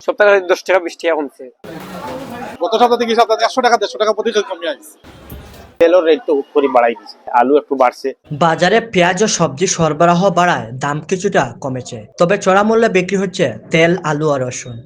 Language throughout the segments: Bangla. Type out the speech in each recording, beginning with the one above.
সপ্তাহে 10 টাকা 20 টাকা কমছে। গত সপ্তাহ থেকে সপ্তাহে 100 টাকা 150 টাকা প্রতি কেজি কমে আসছে। তেলের রেট তো উপরে বাড়াই দিছে, আলু একটু বাড়ছে। বাজারে পেঁয়াজ ও সবজি সরবরাহ বাড়ায় দাম কিছুটা কমেছে, তবে চড়া মূল্যে বিক্রি হচ্ছে তেল, আলু আর রসুন।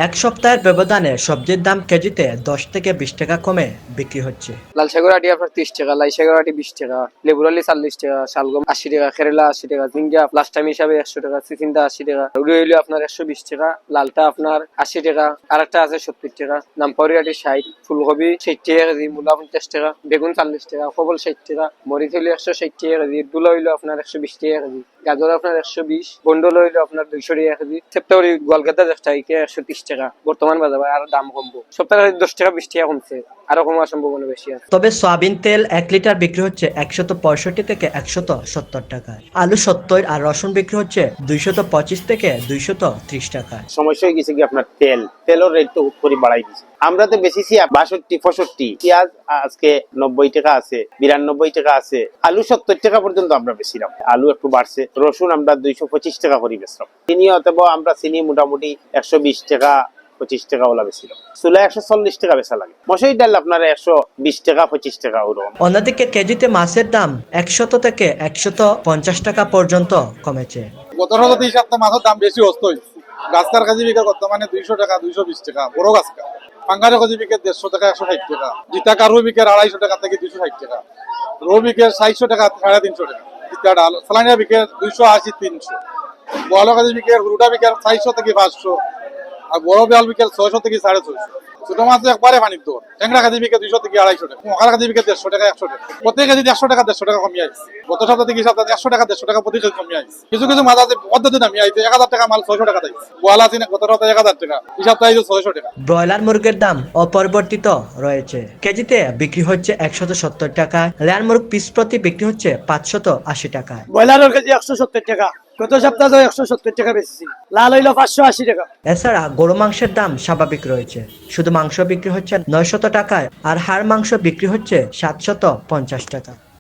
এক সপ্তাহের ব্যবধানে সবজির দাম কেজিতে 10 থেকে 20 টাকা কমে বিক্রি হচ্ছে। লাল শাকের আটি আপনার 30 টাকা, লাই শাকের আটি 20 টাকা, লেবুর আলি 40 টাকা, শালগম 80 টাকা, কেরেলা 80 টাকা, ঝিঙ্গা লাস্ট টাইম হিসাবে 100 টাকা, চিচিন্দা 80 টাকা, রুই হইলো আপনার 120 টাকা, লালটা আপনার 80 টাকা, আরেকটা আছে 70 টাকা, নামপাউরি আটি 60, ফুলকপি 60 টাকা কেজি, মূলা 50 টাকা, বেগুন 40 টাকা, কবল 60 টাকা, মরিচ হইলো 160 টাকা কেজি, দুলা হইলো আপনার 120 টাকা কেজি, গাজর আপনার 120, বন্ডল হইলো আপনার 200 টাকা কেজি, সেপ্টেম্বরে গোয়ালগাদা 10 টাকা 130 টাকা বর্তমান বাজারে, আর দাম কমবো। সপ্তাহে 10 টাকা 20 টাকা কমছে, আরো কমার সম্ভাবনা বেশি আছে। তবে সয়াবিন তেল 1 লিটার বিক্রি হচ্ছে 165 থেকে 170 টাকায়, আলু 70 আর রসুন বিক্রি হচ্ছে 225 থেকে 230 টাকায়। সমস্যা হয়ে গেছে কি আপনার তেলের রেট তো উপরে বাড়াই দিছে। আমরা তো বেশিছি 62 65, পেঁয়াজ আজকে 90 টাকা আছে, 92 টাকা আছে, আলু 70 টাকা পর্যন্ত আমরা বেশিলাম। আলু একটু বাড়ছে, রসুন আমরা 225 টাকা করে বেচলাম। চিনি অথবা আমরা চিনি মোটামুটি 120 টাকা 25 টাকা ওলা বেশিলাম। চুলা 140 টাকা বেচা লাগে। মশারি ডাল আপনার 120 টাকা 25 টাকা ওরকম। অন্যদিকে কেজিতে মাছের দাম 100 থেকে 150 টাকা পর্যন্ত কমেছে। গত সপ্তাহ থেকে সপ্তাহে মাছের দাম বেশি হস্ত হয়েছে। গাছকার কেজি বিক্রি বর্তমানে 200 টাকা 220 টাকা, বড় গাছকা। পাঙ্গারের কেজি বিক্রি 150 টাকা 160 টাকা, জিতা কারু বিক্রি 250 টাকা থেকে 260 টাকা, রো বিক্রি 400 টাকা 350 টাকা, জিতা ডাল সালানিয়া বিক্রি 280 300, বড় কেজি বিক্রি রুটা বিক্রি 400 থেকে 500, আর বড় বেল বিক্রি 600 থেকে 650। ছোট মাছ একবারে পানির দর, ট্যাংরা কেজি বিক্রি 200 থেকে 250 টাকা, মকার কেজি বিক্রি 150 টাকা 100 টাকা, প্রত্যেক কেজি 100 টাকা 150 টাকা কমিয়ে আসছে। গত সপ্তাহ থেকে সপ্তাহে 100 টাকা 150 টাকা প্রতি কেজি কমিয়ে আসছে। কিছু কিছু মাছ আছে পদ্ধতি দামি আইছে, 1000 টাকা মাল 600 টাকা দিচ্ছে। গোয়ালা আছে গত সপ্তাহে 1000 টাকা, এই সপ্তাহে 600 টাকা। ব্রয়লার মুরগির দাম অপরিবর্তিত রয়েছে, কেজিতে বিক্রি হচ্ছে 170 টাকা, লেয়ার মুরগ পিস প্রতি বিক্রি হচ্ছে 580 টাকায়। ব্রয়লারের কেজি 170 টাকা, গত সপ্তাহে 170 টাকা বেচেছি। লাল হইলো 580 টাকা। এছাড়া গরু মাংসের দাম স্বাভাবিক রয়েছে, শুধু মাংস বিক্রি হচ্ছে 900 টাকায় আর হাড় মাংস বিক্রি হচ্ছে 750 টাকা।